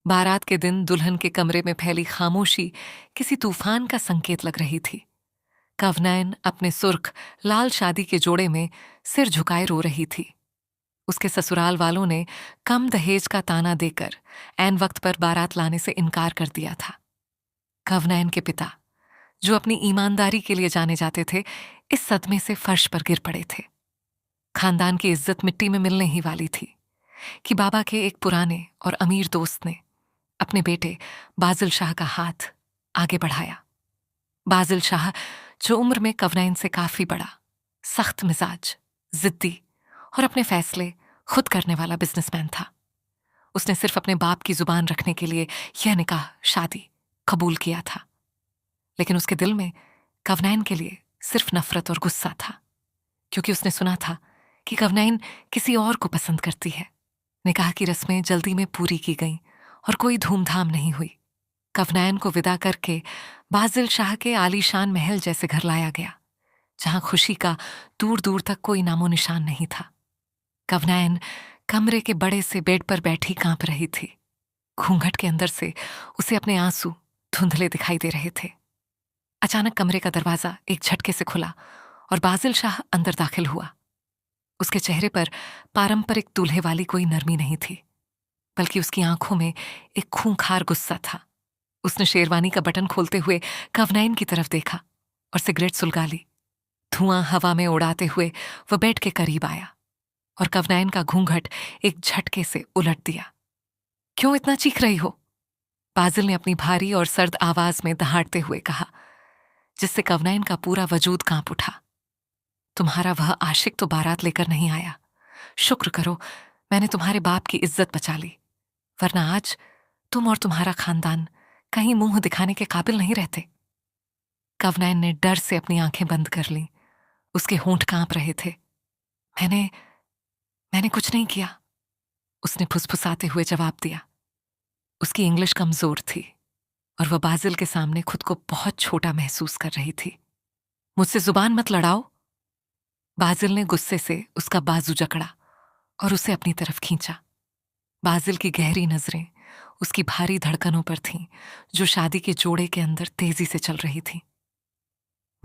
बारात के दिन दुल्हन के कमरे में फैली खामोशी किसी तूफान का संकेत लग रही थी। कवनैन अपने सुर्ख लाल शादी के जोड़े में सिर झुकाए रो रही थी। उसके ससुराल वालों ने कम दहेज का ताना देकर ऐन वक्त पर बारात लाने से इनकार कर दिया था। कवनैन के पिता, जो अपनी ईमानदारी के लिए जाने जाते थे, इस सदमे से फर्श पर गिर पड़े थे। खानदान की इज्जत मिट्टी में मिलने ही वाली थी कि बाबा के एक पुराने और अमीर दोस्त ने अपने बेटे बाजिल शाह का हाथ आगे बढ़ाया। बाजिल शाह, जो उम्र में कवनैन से काफी बड़ा, सख्त मिजाज, जिद्दी और अपने फैसले खुद करने वाला बिजनेसमैन था। उसने सिर्फ अपने बाप की जुबान रखने के लिए यह निकाह शादी कबूल किया था, लेकिन उसके दिल में कवनैन के लिए सिर्फ नफरत और गुस्सा था, क्योंकि उसने सुना था कि कवनैन किसी और को पसंद करती है। निकाह की रस्में जल्दी में पूरी की गईं और कोई धूमधाम नहीं हुई। कवनैन को विदा करके बाजिल शाह के आलीशान महल जैसे घर लाया गया, जहां खुशी का दूर दूर तक कोई नामो निशान नहीं था। कवनैन कमरे के बड़े से बेड पर बैठी कांप रही थी। घूंघट के अंदर से उसे अपने आंसू धुंधले दिखाई दे रहे थे। अचानक कमरे का दरवाजा एक झटके से खुला और बाजिल शाह अंदर दाखिल हुआ। उसके चेहरे पर पारंपरिक दूल्हे वाली कोई नरमी नहीं थी, बल्कि उसकी आंखों में एक खूंखार गुस्सा था। उसने शेरवानी का बटन खोलते हुए कवनैन की तरफ देखा और सिगरेट सुलगा ली। धुआं हवा में उड़ाते हुए वह बेड के करीब आया और कवनैन का घूंघट एक झटके से उलट दिया। क्यों इतना चीख रही हो? बाजिल ने अपनी भारी और सर्द आवाज में दहाड़ते हुए कहा, जिससे कवनैन का पूरा वजूद कांप उठा। तुम्हारा वह आशिक तो बारात लेकर नहीं आया। शुक्र करो मैंने तुम्हारे बाप की इज्जत बचा ली, वरना आज तुम और तुम्हारा खानदान कहीं मुंह दिखाने के काबिल नहीं रहते। कवनैन ने डर से अपनी आंखें बंद कर लीं। उसके होंठ कांप रहे थे। मैंने कुछ नहीं किया, उसने फुसफुसाते हुए जवाब दिया। उसकी इंग्लिश कमजोर थी और वह बाजिल के सामने खुद को बहुत छोटा महसूस कर रही थी। मुझसे जुबान मत लड़ाओ। बाजिल ने गुस्से से उसका बाजू जकड़ा और उसे अपनी तरफ खींचा। बाजिल की गहरी नजरें उसकी भारी धड़कनों पर थीं, जो शादी के जोड़े के अंदर तेजी से चल रही थीं।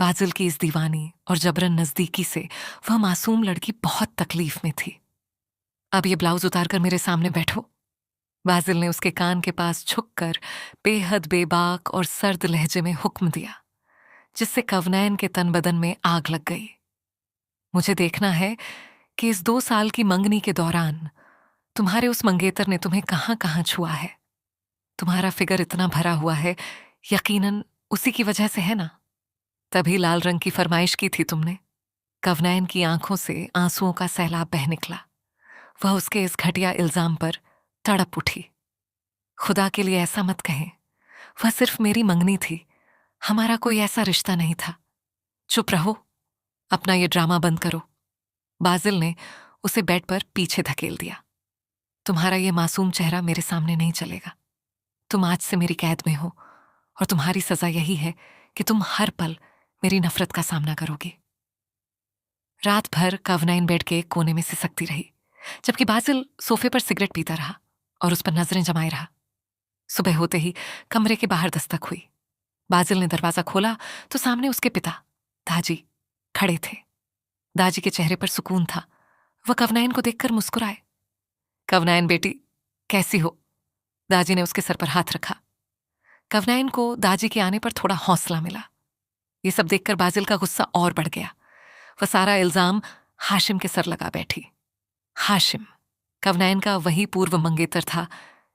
बाजिल की इस दीवानी और जबरन नजदीकी से वह मासूम लड़की बहुत तकलीफ में थी। अब ये ब्लाउज उतारकर मेरे सामने बैठो। बाजिल ने उसके कान के पास झुककर बेहद बेबाक और सर्द लहजे में हुक्म दिया, जिससे कवनैन के तन बदन में आग लग गई। मुझे देखना है कि इस 2 साल की मंगनी के दौरान तुम्हारे उस मंगेतर ने तुम्हें कहां कहां छुआ है। तुम्हारा फिगर इतना भरा हुआ है, यकीनन उसी की वजह से है ना? तभी लाल रंग की फरमाइश की थी तुमने। कवनैन की आंखों से आंसुओं का सैलाब बह निकला। वह उसके इस घटिया इल्जाम पर तड़प उठी। खुदा के लिए ऐसा मत कहें, वह सिर्फ मेरी मंगनी थी, हमारा कोई ऐसा रिश्ता नहीं था। चुप रहो, अपना ये ड्रामा बंद करो। बाजिल ने उसे बेड पर पीछे धकेल दिया। तुम्हारा ये मासूम चेहरा मेरे सामने नहीं चलेगा। तुम आज से मेरी कैद में हो और तुम्हारी सजा यही है कि तुम हर पल मेरी नफरत का सामना करोगी। रात भर कवनैन बेड के एक कोने में सिसकती रही, जबकि बाजिल सोफे पर सिगरेट पीता रहा और उस पर नजरें जमाए रहा। सुबह होते ही कमरे के बाहर दस्तक हुई। बाजिल ने दरवाजा खोला तो सामने उसके पिता, दाजी, खड़े थे। दाजी के चेहरे पर सुकून था। वह कवनैन को देखकर मुस्कुराए। कवनैन बेटी, कैसी हो? दाजी ने उसके सर पर हाथ रखा। कवनैन को दाजी के आने पर थोड़ा हौसला मिला। ये सब देखकर बाजिल का गुस्सा और बढ़ गया। वह सारा इल्जाम हाशिम के सर लगा बैठी। हाशिम कवनैन का वही पूर्व मंगेतर था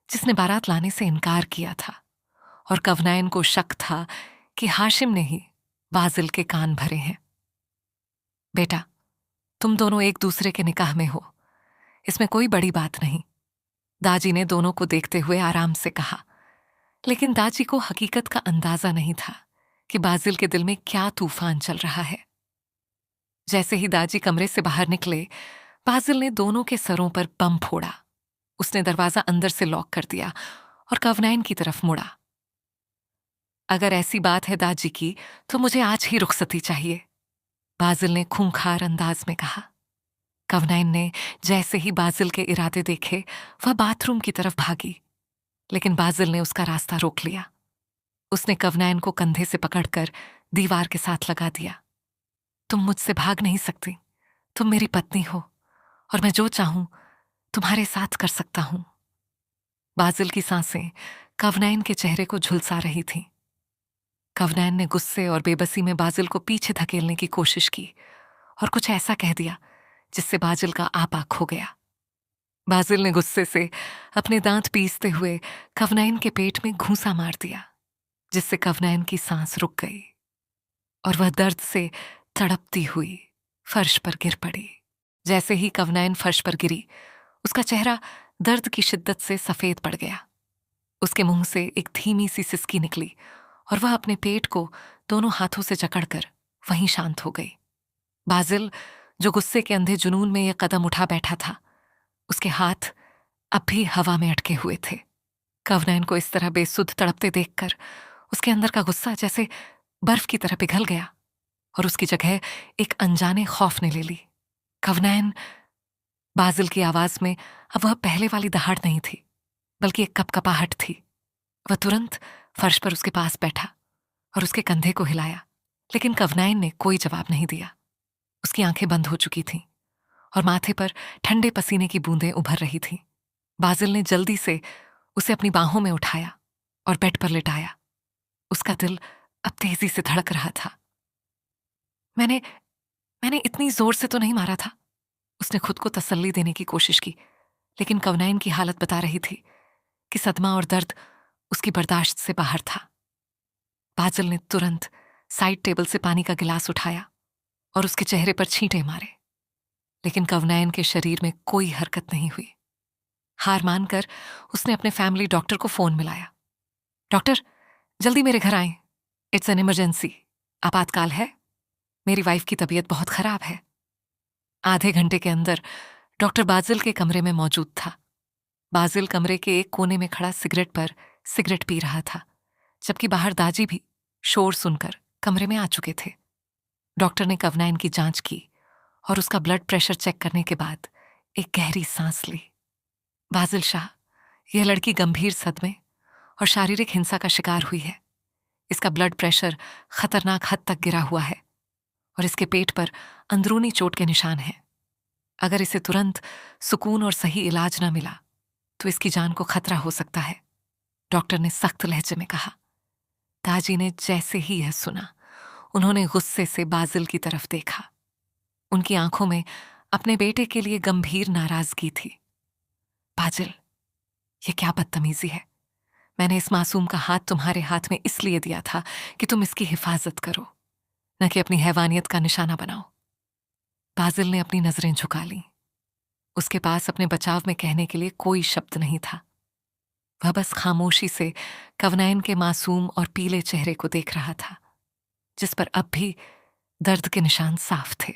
जिसने बारात लाने से इनकार किया था, और कवनैन को शक था कि हाशिम ने ही बाजिल के कान भरे हैं। बेटा, तुम दोनों एक दूसरे के निकाह में हो, इसमें कोई बड़ी बात नहीं, दाजी ने दोनों को देखते हुए आराम से कहा। लेकिन दाजी को हकीकत का अंदाजा नहीं था कि बाजिल के दिल में क्या तूफान चल रहा है। जैसे ही दाजी कमरे से बाहर निकले, बाजिल ने दोनों के सरों पर बम फोड़ा। उसने दरवाजा अंदर से लॉक कर दिया और कवनैन की तरफ मुड़ा। अगर ऐसी बात है दाजी की, तो मुझे आज ही रुखसती चाहिए, बाजिल ने खूंखार अंदाज में कहा। कवनैन ने जैसे ही बाजिल के इरादे देखे, वह बाथरूम की तरफ भागी, लेकिन बाजिल ने उसका रास्ता रोक लिया। उसने कवनैन को कंधे से पकड़कर दीवार के साथ लगा दिया। तुम मुझसे भाग नहीं सकती, तुम मेरी पत्नी हो और मैं जो चाहूं तुम्हारे साथ कर सकता हूं। बाजिल की सांसें कवनैन के चेहरे को झुलसा रही थीं। कवनैन ने गुस्से और बेबसी में बाजिल को पीछे धकेलने की कोशिश की और कुछ ऐसा कह दिया जिससे बाजिल का आपा खो गया। बाजिल ने गुस्से से अपने दांत पीसते हुए कवनैन के पेट में घूंसा मार दिया, जिससे कवनैन की सांस रुक गई और वह दर्द से तड़पती हुई फर्श पर गिर पड़ी। जैसे ही कवनैन फर्श पर गिरी, उसका चेहरा दर्द की शिद्दत से सफेद पड़ गया। उसके मुंह से एक धीमी सी सिसकी निकली और वह अपने पेट को दोनों हाथों से जकड़कर वहीं शांत हो गई। बाजिल, जो गुस्से के अंधे जुनून में यह कदम उठा बैठा था, उसके हाथ अब भी हवा में अटके हुए थे। कवनैन को इस तरह बेसुध तड़पते देखकर उसके अंदर का गुस्सा जैसे बर्फ की तरह पिघल गया और उसकी जगह एक अनजाने खौफ ने ले ली। कवनैन! बाजिल की आवाज में अब वह पहले वाली दहाड़ नहीं थी, बल्कि एक कपकपाहट थी। वह तुरंत फर्श पर उसके पास बैठा और उसके कंधे को हिलाया, लेकिन कवनैन ने कोई जवाब नहीं दिया। उसकी आंखें बंद हो चुकी थीं और माथे पर ठंडे पसीने की बूंदें उभर रही थीं। बाजिल ने जल्दी से उसे अपनी बाहों में उठाया और बेड पर लिटाया। उसका दिल अब तेजी से धड़क रहा था। मैंने इतनी जोर से तो नहीं मारा था, उसने खुद को तसल्ली देने की कोशिश की, लेकिन कवनैन की हालत बता रही थी कि सदमा और दर्द उसकी बर्दाश्त से बाहर था। बाजिल ने तुरंत साइड टेबल से पानी का गिलास उठाया और उसके चेहरे पर छींटे मारे, लेकिन कवनैन के शरीर में कोई हरकत नहीं हुई। हार मानकर उसने अपने फैमिली डॉक्टर को फोन मिलाया। डॉक्टर, जल्दी मेरे घर आएं, इट्स एन इमरजेंसी, आपातकाल है, मेरी वाइफ की तबीयत बहुत खराब है। आधे घंटे के अंदर डॉक्टर बाजिल के कमरे में मौजूद था। बाजिल कमरे के एक कोने में खड़ा सिगरेट पर सिगरेट पी रहा था, जबकि बाहर दाजी भी शोर सुनकर कमरे में आ चुके थे। डॉक्टर ने कवनैन की जांच की और उसका ब्लड प्रेशर चेक करने के बाद एक गहरी सांस ली। बाजिल शाह, यह लड़की गंभीर सदमे और शारीरिक हिंसा का शिकार हुई है। इसका ब्लड प्रेशर खतरनाक हद तक गिरा हुआ है और इसके पेट पर अंदरूनी चोट के निशान हैं। अगर इसे तुरंत सुकून और सही इलाज न मिला तो इसकी जान को खतरा हो सकता है, डॉक्टर ने सख्त लहजे में कहा। दाजी ने जैसे ही यह सुना, उन्होंने गुस्से से बाजिल की तरफ देखा। उनकी आंखों में अपने बेटे के लिए गंभीर नाराजगी थी। बाजिल, यह क्या बदतमीजी है? मैंने इस मासूम का हाथ तुम्हारे हाथ में इसलिए दिया था कि तुम इसकी हिफाजत करो, न कि अपनी हैवानियत का निशाना बनाओ। बाजिल ने अपनी नजरें झुका लीं। उसके पास अपने बचाव में कहने के लिए कोई शब्द नहीं था। वह बस खामोशी से कवनैन के मासूम और पीले चेहरे को देख रहा था, जिस पर अब भी दर्द के निशान साफ थे।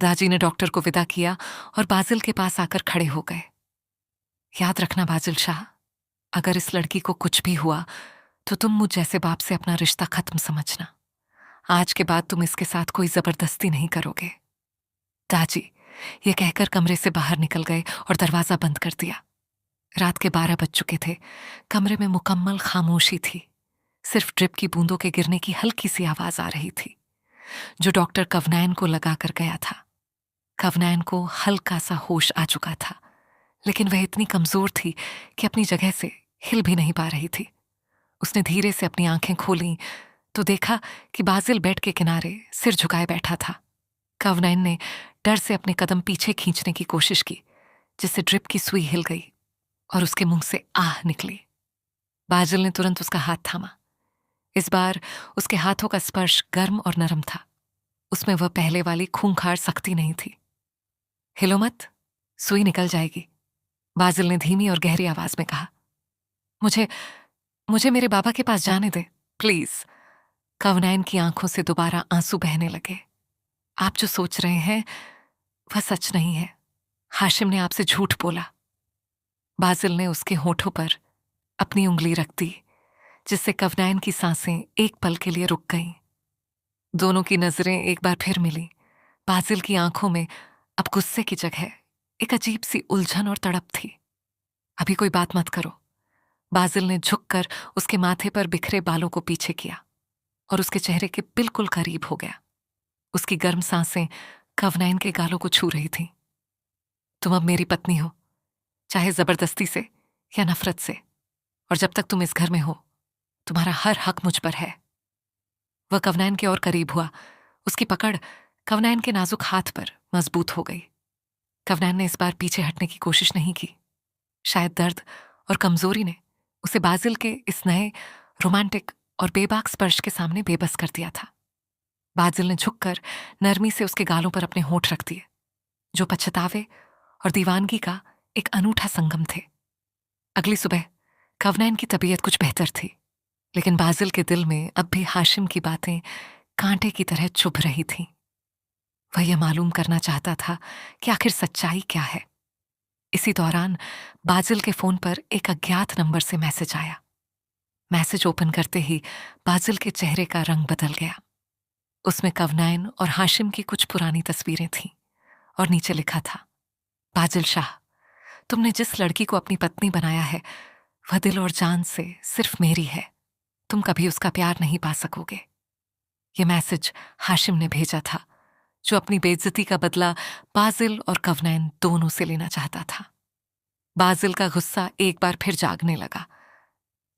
दाजी ने डॉक्टर को विदा किया और बाजिल के पास आकर खड़े हो गए। याद रखना बाजिल शाह, अगर इस लड़की को कुछ भी हुआ तो तुम मुझ जैसे बाप से अपना रिश्ता खत्म समझना। आज के बाद तुम इसके साथ कोई जबरदस्ती नहीं करोगे। दाजी ये कहकर कमरे से बाहर निकल गए और दरवाजा बंद कर दिया। रात के 12 बज चुके थे। कमरे में मुकम्मल खामोशी थी। सिर्फ ड्रिप की बूंदों के गिरने की हल्की सी आवाज आ रही थी, जो डॉक्टर कवनैन को लगा कर गया था। कवनैन को हल्का सा होश आ चुका था, लेकिन वह इतनी कमजोर थी कि अपनी जगह से हिल भी नहीं पा रही थी। उसने धीरे से अपनी आंखें खोलीं तो देखा कि बाजिल बेड के किनारे सिर झुकाए बैठा था। कवनैन ने डर से अपने कदम पीछे खींचने की कोशिश की, जिससे ड्रिप की सुई हिल गई और उसके मुंह से आह निकली। बाजिल ने तुरंत उसका हाथ थामा। इस बार उसके हाथों का स्पर्श गर्म और नरम था। उसमें वह पहले वाली खूंखार सख्ती नहीं थी। हिलो मत, सुई निकल जाएगी, बाजिल ने धीमी और गहरी आवाज में कहा। मुझे मेरे बाबा के पास जाने दे, प्लीज। कवनैन की आंखों से दोबारा आंसू बहने लगे। आप जो सोच रहे हैं वह सच नहीं है। हाशिम ने आपसे झूठ बोला। बाजिल ने उसके होठों पर अपनी उंगली रख दी, जिससे कवनैन की सांसें एक पल के लिए रुक गईं। दोनों की नजरें एक बार फिर मिली। बाजिल की आंखों में अब गुस्से की जगह एक अजीब सी उलझन और तड़प थी। अभी कोई बात मत करो, बाजिल ने झुककर उसके माथे पर बिखरे बालों को पीछे किया और उसके चेहरे के बिल्कुल करीब हो गया। उसकी गर्म सांसें कवनाइन के गालों को छू रही थीं। तुम अब मेरी पत्नी हो, चाहे जबरदस्ती से या नफरत से, और जब तक तुम इस घर में हो तुम्हारा हर हक मुझ पर है। वह कवनाइन के और करीब हुआ। उसकी पकड़ कवनाइन के नाजुक हाथ पर मजबूत हो गई। कवनाइन ने इस बार पीछे हटने की कोशिश नहीं की। शायद दर्द और कमजोरी ने उसे बाजिल के इस नए रोमांटिक और बेबाक स्पर्श के सामने बेबस कर दिया था। बाजिल ने झुककर नरमी से उसके गालों पर अपने होंठ रख दिए, जो पछतावे और दीवानगी का एक अनूठा संगम थे। अगली सुबह कवनाइन की तबीयत कुछ बेहतर थी, लेकिन बाजिल के दिल में अब भी हाशिम की बातें कांटे की तरह चुभ रही थीं। वह यह मालूम करना चाहता था कि आखिर सच्चाई क्या है। इसी दौरान बाजिल के फोन पर एक अज्ञात नंबर से मैसेज आया। मैसेज ओपन करते ही बाजिल के चेहरे का रंग बदल गया। उसमें कवनाइन और हाशिम की कुछ पुरानी तस्वीरें थीं और नीचे लिखा था, बाजिल शाह, तुमने जिस लड़की को अपनी पत्नी बनाया है वह दिल और जान से सिर्फ मेरी है। तुम कभी उसका प्यार नहीं पा सकोगे। ये मैसेज हाशिम ने भेजा था, जो अपनी बेइज्जती का बदला बाजिल और कवनाइन दोनों से लेना चाहता था। बाजिल का गुस्सा एक बार फिर जागने लगा,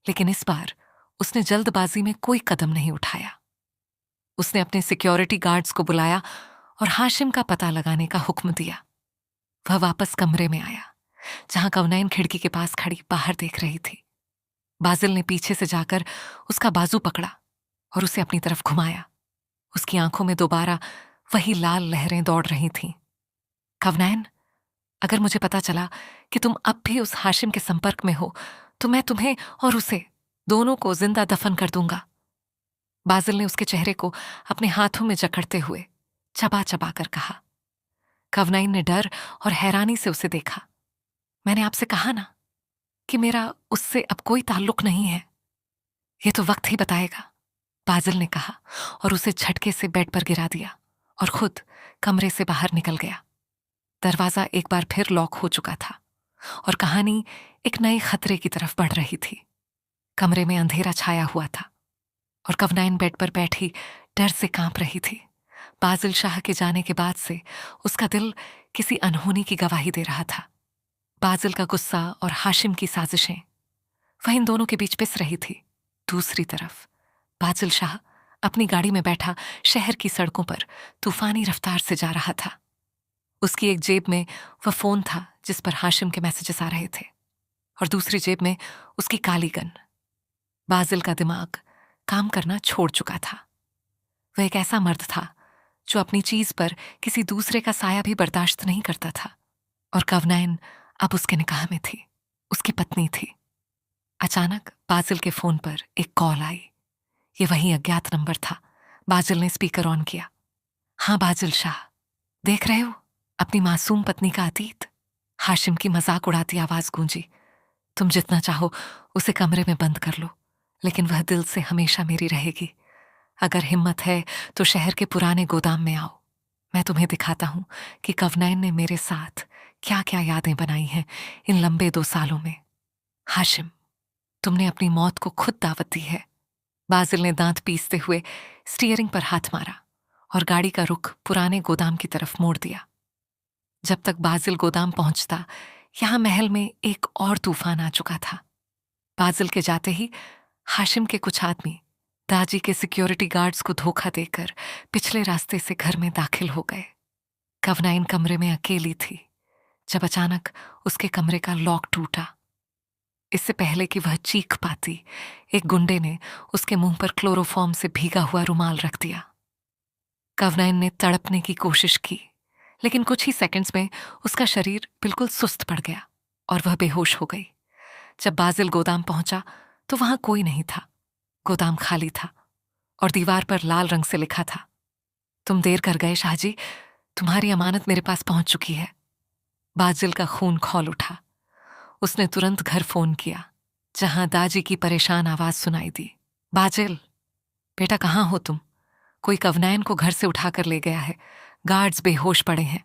लेकिन इस बार उसने जल्दबाजी में कोई कदम नहीं उठाया। उसने अपने सिक्योरिटी गार्ड्स को बुलाया और हाशिम का पता लगाने का हुक्म दिया। वह वापस कमरे में आया, जहां कवनाइन खिड़की के पास खड़ी बाहर देख रही थी। बाजिल ने पीछे से जाकर उसका बाजू पकड़ा और उसे अपनी तरफ घुमाया। उसकी आंखों में दोबारा वही लाल लहरें दौड़ रही थीं। कवनाइन, अगर मुझे पता चला कि तुम अब भी उस हाशिम के संपर्क में हो तो मैं तुम्हें और उसे दोनों को जिंदा दफन कर दूंगा। बाजिल ने उसके चेहरे को अपने हाथों में जकड़ते हुए चबा चबा कर कहा। कवनाइन ने डर और हैरानी से उसे देखा। मैंने आपसे कहा ना कि मेरा उससे अब कोई ताल्लुक नहीं है। ये तो वक्त ही बताएगा, बाजिल ने कहा और उसे झटके से बेड पर गिरा दिया और खुद कमरे से बाहर निकल गया। दरवाजा एक बार फिर लॉक हो चुका था और कहानी एक नए खतरे की तरफ बढ़ रही थी। कमरे में अंधेरा छाया हुआ था और कवनाइन बेड पर बैठी डर से कांप रही थी। बाजिल शाह के जाने के बाद से उसका दिल किसी अनहोनी की गवाही दे रहा था। बाजिल का गुस्सा और हाशिम की साजिशें वह इन दोनों के बीच पिस रही थी। दूसरी तरफ बाजिल शाह अपनी गाड़ी में बैठा शहर की सड़कों पर तूफानी रफ्तार से जा रहा था। उसकी एक जेब में वह फोन था जिस पर हाशिम के मैसेजेस आ रहे थे और दूसरी जेब में उसकी काली गन। बाजिल का दिमाग काम करना छोड़ चुका था। वह एक ऐसा मर्द था जो अपनी चीज पर किसी दूसरे का साया भी बर्दाश्त नहीं करता था, और कवनाइन अब उसके निगाह में थी, उसकी पत्नी थी। अचानक बाजिल के फोन पर एक कॉल आई। ये वही अज्ञात नंबर था। बाजिल ने स्पीकर ऑन किया। हाँ बाजिल शाह, देख रहे हो अपनी मासूम पत्नी का अतीत? हाशिम की मजाक उड़ाती आवाज गूंजी। तुम जितना चाहो उसे कमरे में बंद कर लो, लेकिन वह दिल से हमेशा मेरी रहेगी। अगर हिम्मत है तो शहर के पुराने गोदाम में आओ। मैं तुम्हें दिखाता हूं कि कवनाइन ने मेरे साथ क्या क्या यादें बनाई हैं इन लंबे 2 सालों में। हाशिम, तुमने अपनी मौत को खुद दावत दी है। बाजिल ने दांत पीसते हुए स्टीयरिंग पर हाथ मारा और गाड़ी का रुख पुराने गोदाम की तरफ मोड़ दिया। जब तक बाजिल गोदाम पहुंचता, यहां महल में एक और तूफान आ चुका था। बाजिल के जाते ही हाशिम के कुछ आदमी दाजी के सिक्योरिटी गार्ड्स को धोखा देकर पिछले रास्ते से घर में दाखिल हो गए। कवनाइन कमरे में अकेली थी जब अचानक उसके कमरे का लॉक टूटा। इससे पहले कि वह चीख पाती, एक गुंडे ने उसके मुंह पर क्लोरोफॉर्म से भीगा हुआ रुमाल रख दिया। कवनाइन ने तड़पने की कोशिश की, लेकिन कुछ ही सेकंड्स में उसका शरीर बिल्कुल सुस्त पड़ गया और वह बेहोश हो गई। जब बाजिल गोदाम पहुंचा तो वहां कोई नहीं था। गोदाम खाली था और दीवार पर लाल रंग से लिखा था, तुम देर कर गए शाहजी, तुम्हारी अमानत मेरे पास पहुंच चुकी है। बाजिल का खून खौल उठा। उसने तुरंत घर फोन किया, जहां दाजी की परेशान आवाज सुनाई दी। बाजिल, बेटा कहाँ हो तुम? कोई कवनाइन को घर से उठाकर ले गया है, गार्ड्स बेहोश पड़े हैं।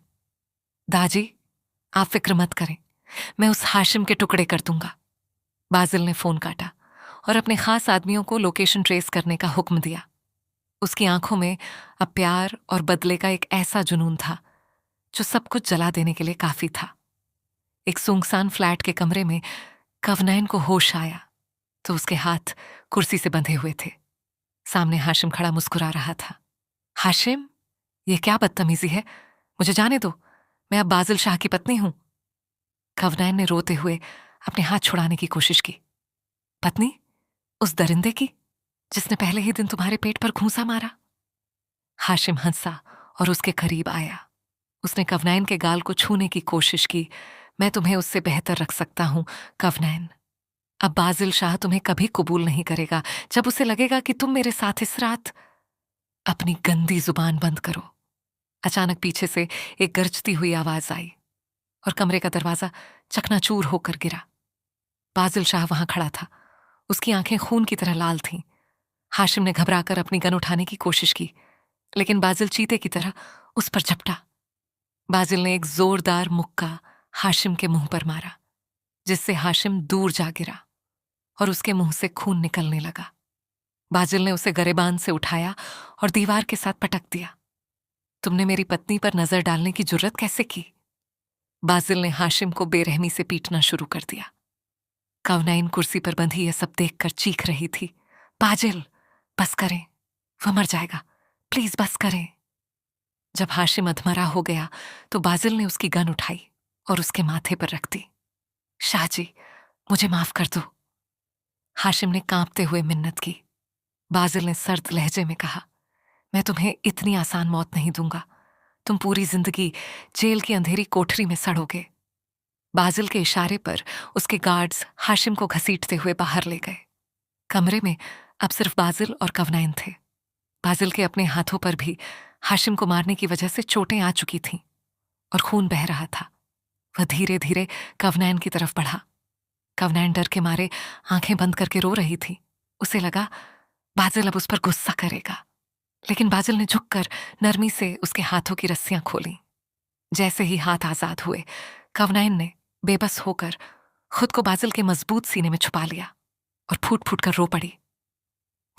दाजी, आप फिक्र मत करें, मैं उस हाशिम के टुकड़े कर दूंगा। बाजिल ने फोन काटा और अपने खास आदमियों को लोकेशन ट्रेस करने का हुक्म दिया। उसकी आंखों में अब प्यार और बदले का एक ऐसा जुनून था जो सब कुछ जला देने के लिए काफी था। एक सुनसान फ्लैट के कमरे में कवनैन को होश आया तो उसके हाथ कुर्सी से बंधे हुए थे। सामने हाशिम खड़ा मुस्कुरा रहा था। हाशिम, ये क्या बदतमीजी है? मुझे जाने दो, मैं अब बाजिल शाह की पत्नी हूं। कवनैन ने रोते हुए अपने हाथ छुड़ाने की कोशिश की। पत्नी? उस दरिंदे की जिसने पहले ही दिन तुम्हारे पेट पर घूंसा मारा? हाशिम हंसा और उसके करीब आया। उसने कवनैन के गाल को छूने की कोशिश की। मैं तुम्हें उससे बेहतर रख सकता हूं कवनैन। अब बाजिल शाह तुम्हें कभी कबूल नहीं करेगा। जब उसे लगेगा कि तुम मेरे साथ इस रात। अपनी गंदी जुबान बंद करो। अचानक पीछे से एक गरजती हुई आवाज आई और कमरे का दरवाजा चकनाचूर होकर गिरा। बाजिल शाह वहां खड़ा था। उसकी आंखें खून की तरह लाल थीं। हाशिम ने घबराकर अपनी गन उठाने की कोशिश की, लेकिन बाजिल चीते की तरह उस पर झपटा। बाजिल ने एक जोरदार मुक्का हाशिम के मुंह पर मारा, जिससे हाशिम दूर जा गिरा और उसके मुंह से खून निकलने लगा। बाजिल ने उसे गरेबान से उठाया और दीवार के साथ पटक दिया। तुमने मेरी पत्नी पर नजर डालने की जुर्रत कैसे की? बाजिल ने हाशिम को बेरहमी से पीटना शुरू कर दिया। कवनैन कुर्सी पर बंधी यह सब देखकर चीख रही थी। बाजिल, बस करें, वो मर जाएगा, प्लीज बस करें। जब हाशिम अधमरा हो गया तो बाजिल ने उसकी गन उठाई और उसके माथे पर रख दी। शाहजी, मुझे माफ कर दो। हाशिम ने कांपते हुए मिन्नत की। बाजिल ने सर्द लहजे में कहा, मैं तुम्हें इतनी आसान मौत नहीं दूंगा। तुम पूरी जिंदगी जेल की अंधेरी कोठरी में सड़ोगे। बाजिल के इशारे पर उसके गार्ड्स हाशिम को घसीटते हुए बाहर ले गए। कमरे में अब सिर्फ बाजिल और कवनैन थे। बाजिल के अपने हाथों पर भी हाशिम को मारने की वजह से चोटें आ चुकी थीं और खून बह रहा था। वह धीरे धीरे कवनैन की तरफ बढ़ा। कवनैन डर के मारे आंखें बंद करके रो रही थी। उसे लगा बाजिल अब उस पर गुस्सा करेगा, लेकिन बाजिल ने झुककर नरमी से उसके हाथों की रस्सियां खोली। जैसे ही हाथ आजाद हुए, कवनैन ने बेबस होकर खुद को बाजिल के मजबूत सीने में छुपा लिया और फूट फूट कर रो पड़ी।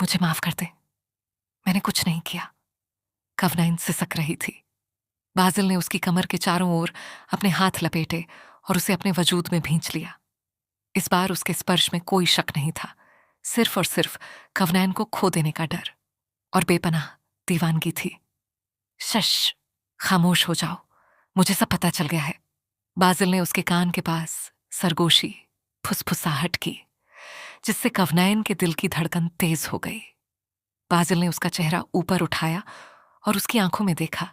मुझे माफ कर दे, मैंने कुछ नहीं किया। कवनैन सिसक रही थी। बाजिल ने उसकी कमर के चारों ओर अपने हाथ लपेटे और उसे अपने वजूद में भींच लिया। इस बार उसके स्पर्श में कोई शक नहीं था, सिर्फ और सिर्फ कवनैन को खो देने का डर और बेपनाह दीवानगी थी। शश, खामोश हो जाओ, मुझे सब पता चल गया है। बाजिल ने उसके कान के पास सरगोशी फुसफुसाहट की, जिससे कवनैन के दिल की धड़कन तेज हो गई। बाजिल ने उसका चेहरा ऊपर उठाया और उसकी आंखों में देखा।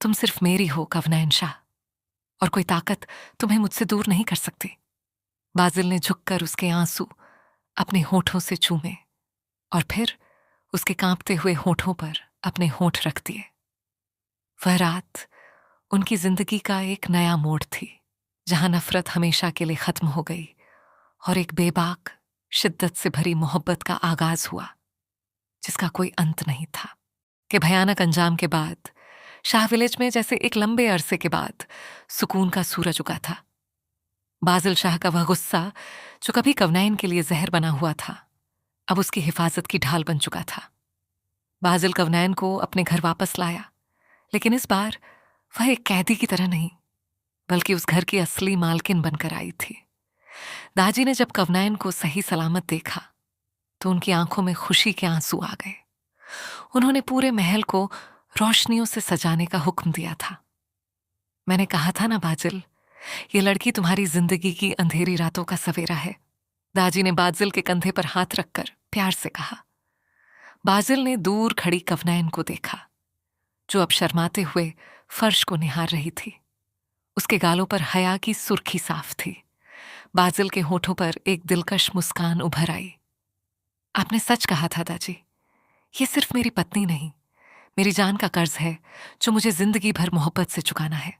तुम सिर्फ मेरी हो कवनैन शाह, और कोई ताकत तुम्हें मुझसे दूर नहीं कर सकती। बाजिल ने झुककर उसके आंसू अपने होठों से चूमे और फिर उसके कांपते हुए होठों पर अपने होठ रख दिए। वह रात उनकी जिंदगी का एक नया मोड़ थी, जहां नफरत हमेशा के लिए खत्म हो गई और एक बेबाक शिद्दत से भरी मोहब्बत का आगाज हुआ, जिसका कोई अंत नहीं था। कि भयानक अंजाम के बाद शाह विलेज में जैसे एक लंबे अरसे के बाद सुकून का सूरज उगा था। बाजिल शाह का वह गुस्सा जो कभी कवनैन के लिए जहर बना हुआ था, अब उसकी हिफाजत की ढाल बन चुका था। बाजिल कवनैन को अपने घर वापस लाया, लेकिन इस बार वह एक कैदी की तरह नहीं, बल्कि उस घर की असली मालकिन बनकर आई थी। दाजी ने जब कवनैन को सही सलामत देखा तो उनकी आंखों में खुशी के आंसू आ गए। उन्होंने पूरे महल को रोशनियों से सजाने का हुक्म दिया था। मैंने कहा था ना बाजिल, ये लड़की तुम्हारी जिंदगी की अंधेरी रातों का सवेरा है। दाजी ने बाजिल के कंधे पर हाथ रखकर प्यार से कहा। बाजिल ने दूर खड़ी कवनैन को देखा, जो अब शर्माते हुए फर्श को निहार रही थी। उसके गालों पर हया की सुर्खी साफ थी। बाजिल के होठों पर एक दिलकश मुस्कान उभर आई। आपने सच कहा था दाजी, ये सिर्फ मेरी पत्नी नहीं, मेरी जान का कर्ज है जो मुझे जिंदगी भर मोहब्बत से चुकाना है।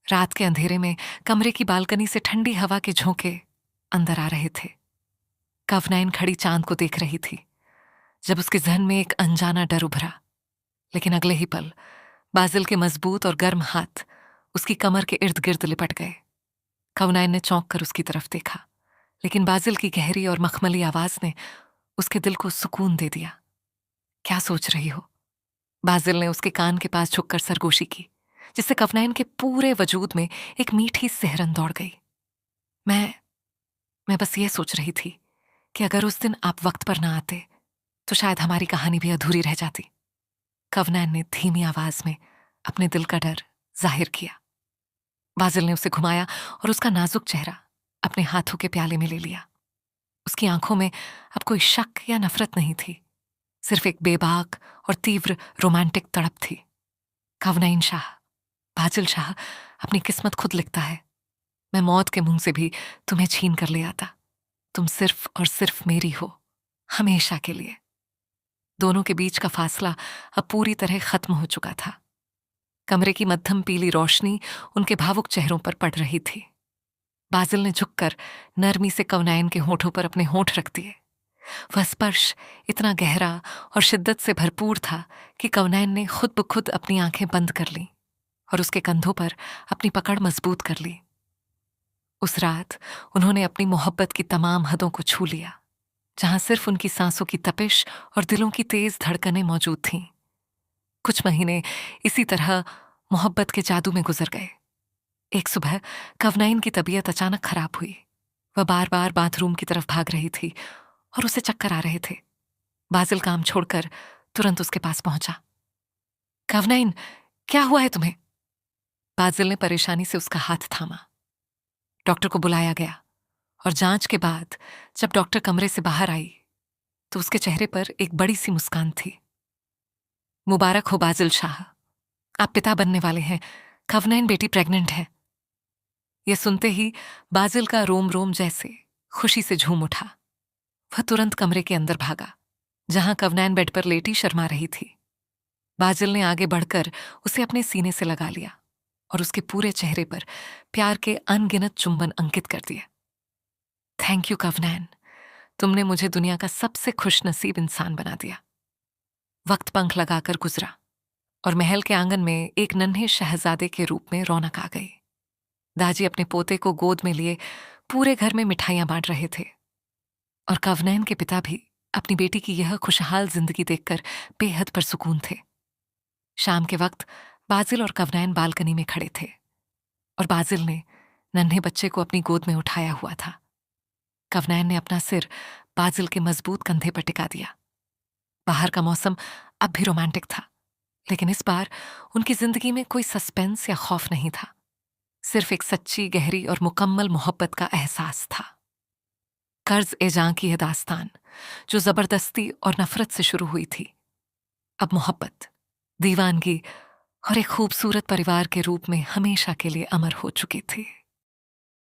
रात के अंधेरे में कमरे की बालकनी से ठंडी हवा के झोंके अंदर आ रहे थे। कवनैन खड़ी चांद को देख रही थी जब उसके जहन में एक अनजाना डर उभरा, लेकिन अगले ही पल बाजिल के मजबूत और गर्म हाथ उसकी कमर के इर्द गिर्द लिपट गए। कवनैन ने चौंक कर उसकी तरफ देखा, लेकिन बाजिल की गहरी और मखमली आवाज ने उसके दिल को सुकून दे दिया। क्या सोच रही हो? बाजिल ने उसके कान के पास झुककर सरगोशी की, जिससे कवनैन के पूरे वजूद में एक मीठी सिहरन दौड़ गई। मैं बस ये सोच रही थी कि अगर उस दिन आप वक्त पर ना आते तो शायद हमारी कहानी भी अधूरी रह जाती। कवनैन ने धीमी आवाज में अपने दिल का डर जाहिर किया। बाजिल ने उसे घुमाया और उसका नाजुक चेहरा अपने हाथों के प्याले में ले लिया। उसकी आंखों में अब कोई शक या नफरत नहीं थी, सिर्फ एक बेबाक और तीव्र रोमांटिक तड़प थी। कवनैन शाह, बाजिल शाह, अपनी किस्मत खुद लिखता है। मैं मौत के मुंह से भी तुम्हें छीन कर ले आता। तुम सिर्फ और सिर्फ मेरी हो, हमेशा के लिए। दोनों के बीच का फासला अब पूरी तरह खत्म हो चुका था। कमरे की मध्यम पीली रोशनी उनके भावुक चेहरों पर पड़ रही थी। बाजिल ने झुककर नरमी से कवनैन के होठों पर अपने होठ रख दिए। वह स्पर्श इतना गहरा और शिद्दत से भरपूर था कि कवनैन ने खुद ब खुद अपनी आंखें बंद कर लीं और उसके कंधों पर अपनी पकड़ मजबूत कर ली। उस रात उन्होंने अपनी मोहब्बत की तमाम हदों को छू लिया, जहां सिर्फ उनकी सांसों की तपिश और दिलों की तेज धड़कनें मौजूद थीं। कुछ महीने इसी तरह मोहब्बत के जादू में गुजर गए। एक सुबह कवनैन की तबीयत अचानक खराब हुई। वह बार बार बाथरूम की तरफ भाग रही थी और उसे चक्कर आ रहे थे। बाजिल काम छोड़कर तुरंत उसके पास पहुंचा। कवनैन, क्या हुआ है तुम्हें? बाजिल ने परेशानी से उसका हाथ थामा। डॉक्टर को बुलाया गया और जांच के बाद जब डॉक्टर कमरे से बाहर आई तो उसके चेहरे पर एक बड़ी सी मुस्कान थी। मुबारक हो बाजिल शाह, आप पिता बनने वाले हैं। कवनैन बेटी प्रेग्नेंट है। यह सुनते ही बाजिल का रोम रोम जैसे खुशी से झूम उठा। वह तुरंत कमरे के अंदर भागा, जहां कवनैन बेड पर लेटी शर्मा रही थी। बाजिल ने आगे बढ़कर उसे अपने सीने से लगा लिया और उसके पूरे चेहरे पर प्यार के अनगिनत चुंबन अंकित कर दिए। थैंक यू कवनैन, तुमने मुझे दुनिया का सबसे खुशनसीब इंसान बना दिया। वक्त पंख लगाकर गुजरा और महल के आंगन में एक नन्हे शहजादे के रूप में रौनक आ गई। दाजी अपने पोते को गोद में लिए पूरे घर में मिठाइयां बांट रहे थे और कवनैन के पिता भी अपनी बेटी की यह खुशहाल जिंदगी देखकर बेहद परसुकून थे। शाम के वक्त बाजिल और कवनैन बालकनी में खड़े थे और बाजिल ने नन्हे बच्चे को अपनी गोद में उठाया हुआ था। कवनैन ने अपना सिर बाजिल के मजबूत कंधे पर टिका दिया। बाहर का मौसम अब भी रोमांटिक था, लेकिन इस बार उनकी जिंदगी में कोई सस्पेंस या खौफ नहीं था, सिर्फ एक सच्ची, गहरी और मुकम्मल मोहब्बत का एहसास था। कर्ज ए जां की यह दास्तान, जो जबरदस्ती और नफरत से शुरू हुई थी, अब मोहब्बत, दीवानगी और एक खूबसूरत परिवार के रूप में हमेशा के लिए अमर हो चुकी थी।